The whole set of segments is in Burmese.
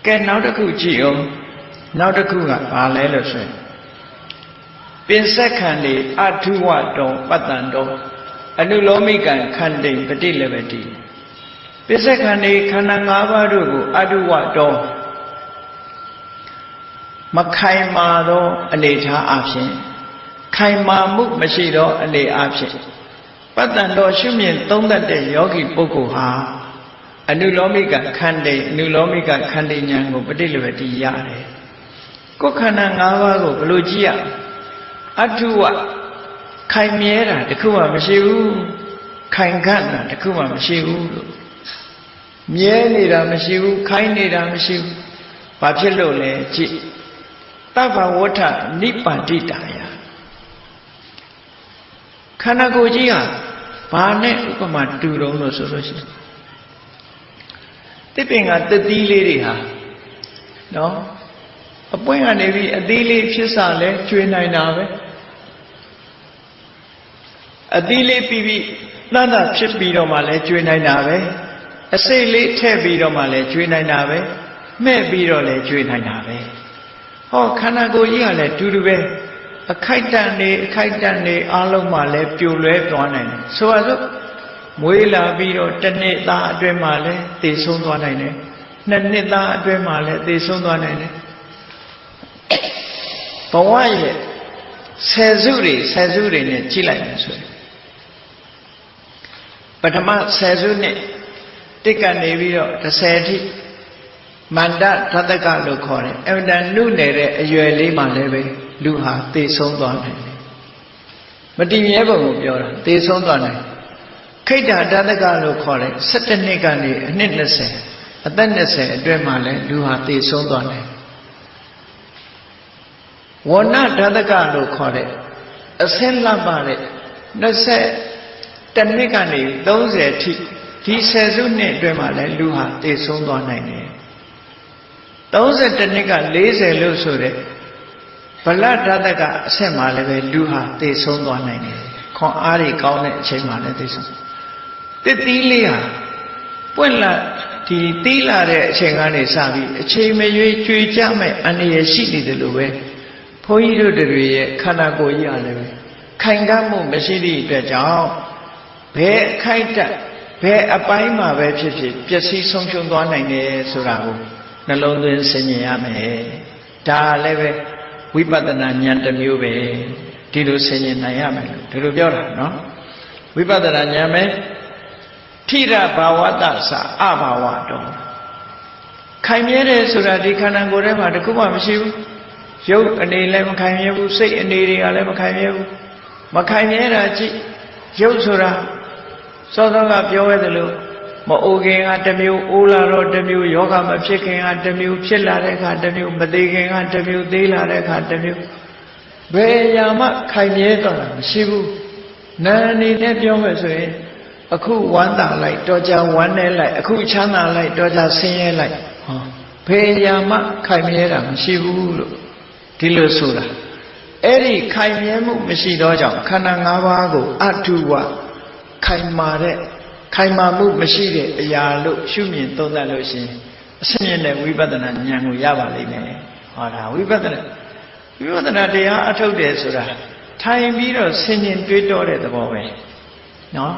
ကဲနောက်တစ်ခုကြည့်အောင်နောက်တစ်ခုကဘာလဲလို့ဆိုရင်ပင်စက်ခန္ဒီအထုဝတောပတ္တံတောအနုလောမိကံခန္တိပฏิလေပတိပင်စက်ခန္ဒီခန္ဓာ၅ပါးတို့ကိုအထုဝတောမခိုင်မာသောအနေထားအဖြစ်ခိုင်မာမှုမရှိသောအနေအဖြစ်ပတ္တံတောရှုမြင်သုံးသပ်တဲ့ယောဂီပုဂ္ဂိုလ်ဟာအနုလောမိကခန္တိအနုလောမိကခန္တိဉာဏ်ကိုပฏิလေပတိရတယ်ကိုယ်ခန္ဓာ၅ပါးကိုဘယ်လိုကြည့်ရအထုဝခိုင်မြဲတာတခုမှမရှိဘူးခိုင်ခန့်တာတခုမှမရှိဘူးလို့မြဲနေတာမရှိဘူးခိုင်နေတာမရှိဘူးဘာဖြစ်လို့လဲကြည့်တဗ္ဗဝဋ္ဌနိဗ္ဗာတိတာယခန္ဓာကိုယ်ကြီးဟာဘာနဲ့ဥပမာတူတုံးလို့ဆိုလို့ရှိရင်တစ်ပင်ကတသီးလေးတွေဟာနော်အပွင့်ကနေပြီးအသေးလေးဖြစ်စားလဲကျွေးနိုင်တာပဲအသေးလေးပြီးပြီးလှမ်းတာဖြစ်ပြီးတော့မှလဲကျွေးနိုင်တာပဲအစိတ်လေးထည့်ပြီးတော့မှလဲကျွေးနိုင်တာပဲမှဲ့ပြီးတော့လဲကျွေးနိုင်တာပဲဟောခန္ဓာကိုယ်ကြီးကလည်းတူတူပဲအခိုက်တန့်နေအားလုံးမှလဲပြိုလွဲသွားနိုင်တယ်ဆိုပါစို့မွေးလာပြီးတော့တစ်နှစ်သားအတွင်းမှလဲသေဆုံးသွားနိုင်တယ်နှစ်နှစ်သားအတွင်းမှလဲသေဆုံးသွားနိုင်တယ်ဘဝရဲ့ဆယ်စုတွေနဲ့ကြည့်လိုက်မယ်ဆိုရင်ပထမဆယ်စုနှစ်တစ်ကနေပြီးတော့30အထိမန္တဓတကလို့ခေါ်တယ်အမှန်တန်နုနယ်တဲ့အရွယ်လေးမှလည်းပဲလူဟာသေဆုံးသွားနိုင်တယ်မတည်မြဲပုံကိုပြောတာသေဆုံးသွားနိုင်ခိတ္တဓတကလို့ခေါ်တယ်17နှစ်ကနေအနှစ်20အသက်20အတွင်းမှလည်းလူဟာသေဆုံးသွားနိုင်ဝဏဓတကလို့ခေါ်တဲ့အစင်းလှပတဲ့20တနှစ်ကနေ30အထိဒီဆယ်စုနှစ်အတွင်းမှာလည်းလူဟာသေဆုံးသွားနိုင်တယ်30နှစ်က40လို့ဆိုတဲ့ဗလဓတကအဆင့်မှာလည်းပဲလူဟာသေဆုံးသွားနိုင်တယ်ခွန်အားတွေကောင်းတဲ့အချိန်မှာလည်းသေဆုံးတစ်သီးလေးဟာပွင့်လာဒီသီးလာတဲ့အချိန်ကနေစပြီးအချိန်မရွေးကျွေကြမဲ့အန္တရာယ်ရှိနေတယ်လို့ပဲဘုန်းကြီးတို့တွေရဲ့ခန္ဓာကိုယ်ကြီးအားလည်းပဲခိုင်ခံ့မှုမရှိသည့်အတွက်ကြောင့်ဘယ်အခိုက်အတန့်ဘယ်အပိုင်းမှာပဲဖြစ်ဖြစ်ပျက်စီးဆုံးရှုံးသွားနိုင်တယ်ဆိုတာကိုနှလုံးသွင်းဆင်ခြင်ရမယ်ဒါလည်းပဲဝိပဿနာဉာဏ်တစ်မျိုးပဲဒီလိုဆင်ခြင်နိုင်ရမယ်လို့ဒီလိုပြောတာနော်ဝိပဿနာဉာဏ်ပဲထိရဘာဝတ္တသအဘာဝတော်ခိုင်မြဲတယ်ဆိုတာဒီခန္ဓာကိုယ်ထဲမှာတခုမှမရှိဘူးရုပ်အနေလည်းမခိုင်မြဲဘူးစိတ်အနေတွေကလည်းမခိုင်မြဲဘူးမခိုင်မြဲတာကြည့်ရုပ်ဆိုတာစောစောကပြောရသလိုမအိုခင်ကတစ်မျိုးအိုးလာတော့တစ်မျိုးယောဂမဖြစ်ခင်ကတစ်မျိုးဖြစ်လာတဲ့အခါတစ်မျိုးမသေးခင်ကတစ်မျိုးသေးလာတဲ့အခါတစ်မျိုးဘယ်ရာမှခိုင်မြဲတော့တာမရှိဘူးနာအနေနဲ့ပြောမယ်ဆိုရင်အခုဝမ်းသာလိုက်တော့ကြဝမ်းနေလိုက်အခုချမ်းသာလိုက်တော့ကြဆင်းရဲလိုက်ဟောဘယ်ရာမှခိုင်မြဲတာမရှိဘူးလို့ဒီလိုဆိုတာအဲ့ဒီခိုင်မြဲမှုမရှိတော့ကြောင့်ခန္ဓာ၅ပါးကိုအထုဝခိုင်မာမှုမရှိတဲ့အရာလို့ရှုမြင်သုံးသပ်လို့ရှိရင်အစစ်မြင့်တဲ့ဝိပဿနာဉာဏ်ကိုရပါလိမ့်မယ်ဟောဒါဝိပဿနာတရားအထုတ်တယ်ဆိုတာထိုင်ပြီးတော့ဆင်ញင်တွေးတောတဲ့သဘောပဲနော်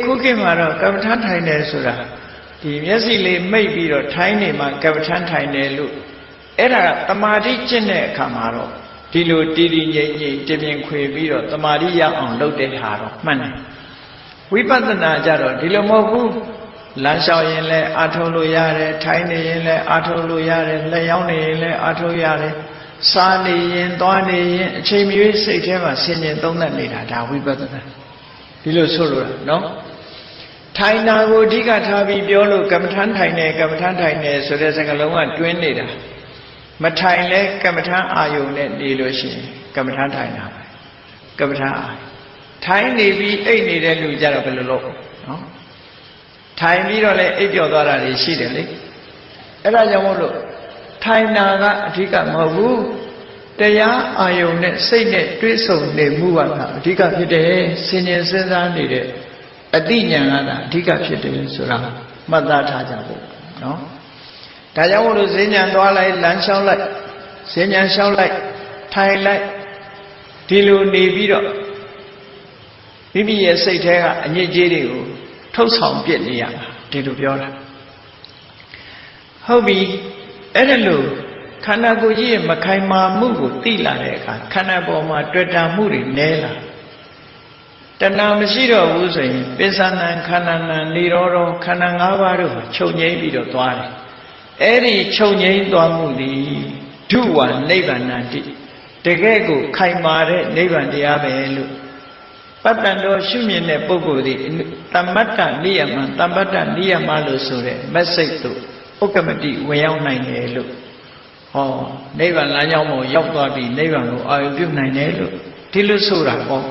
ခုခေတ်မှာတော့ကမ္မထထိုင်တယ်ဆိုတာဒီမျက်စိလေးမိတ်ပြီးတော့ထိုင်နေမှကမ္မထထိုင်တယ်လို့အဲ့ဒါတမာတိကျင့်တဲ့အခါမှာတော့ဒီလိုတည်တည်ငြိမ်ငြိမ်တမြင်ခွေပြီးတော့တမာတိရအောင်လုပ်တဲ့ဟာတော့မှန်တယ်ဝိပဿနာကြတော့ဒီလိုမဟုတ်ဘူးလမ်းလျှောက်ရင်လည်းအာထုတ်လို့ရတယ်ထိုင်နေရင်လည်းအာထုတ်လို့ရတယ်လက်ရောက်နေရင်လည်းအာထုတ်ရတယ်စားနေရင်သွားနေရင်အချိန်မရွေးစိတ်ထဲမှာဆင်ញင်သုံးသပ်နေတာဒါဝိပဿနာဒီလိုဆိုလိုတာနော်ထိုင်တာကိုအဓိကထားပြီးပြောလို့ကမ္မထထိုင်တယ်ဆိုတဲ့စကားလုံးကတွင်းနေတာမထိုင်လဲကမ္မထအာယုံနဲ့နေလို့ရှိရင်ကမ္မထထိုင်တာပဲကမ္မထအာထိုင်နေပြီးအိတ်နေတဲ့လူကြတော့ဘယ်လိုလုပ်နော်ထိုင်ပြီးတော့လည်းအိပ်ပျော်သွားတာတွေရှိတယ်လေအဲ့ဒါကြောင့်မို့လို့ထိုင်တာကအဓိကမဟုတ်ဘူးတရားအာယုံနဲ့စိတ်နဲ့တွဲဆုံနေမှုကအဓိကဖြစ်တယ်ဆင်ញင်စဉ်းစားနေတဲ့အတိညာဏ်ကအဓိကဖြစ်တယ်ဆိုတာမှတ်သားထားကြဖို့နော် ဒါကြောင့်မို့လို့ဈဉ္ဉံသွားလိုက်လမ်းလျှောက်လိုက်ဈဉ္ဉံလျှောက်လိုက်ထိုင်လိုက်ဒီလိုနေပြီးတော့မိမိရဲ့စိတ်ထဲကအညစ်အကြေးတွေကိုထုတ်ဆောင်ပြစ်နေရတာဒီလိုပြောတာဟုတ်ပြီအဲ့ဒါလို့ခန္ဓာကိုယ်ကြီးရဲ့မခိုင်မာမှုကိုသိလာတဲ့အခါခန္ဓာပေါ်မှာတွေ့တာမှုတွေနည်းလာတဏှာမရှိတော့ဘူးဆိုရင်ပိဿနံခန္ဓာနံនិရောဓခန္ဓာ၅ပါးတို့ချုပ်ငြိမ်းပြီးတော့သွားတယ်အဲ့ဒီချုပ်ငြိမ်းသွားမှုသည်ဒုဝါနိဗ္ဗာန်တိတကယ်ကိုခိုင်မာတဲ့နိဗ္ဗာန်တရားပဲလို့ပတ္တန်တော်ရှုမြင်တဲ့ပုဂ္ဂိုလ်သည်တမ္မတ္တနိယမတမ္ပတ္တနိယမလို့ဆိုတဲ့မက်စိတ်တို့ဥက္ကမတိဝင်ရောက်နိုင်တယ်လို့ဟောနိဗ္ဗာန်လမ်းကြောင်းပေါ်ရောက်သွားပြီးနိဗ္ဗာန်ကိုအာရုံပြုနိုင်တယ်လို့ဒီလိုဆိုတာပေါ့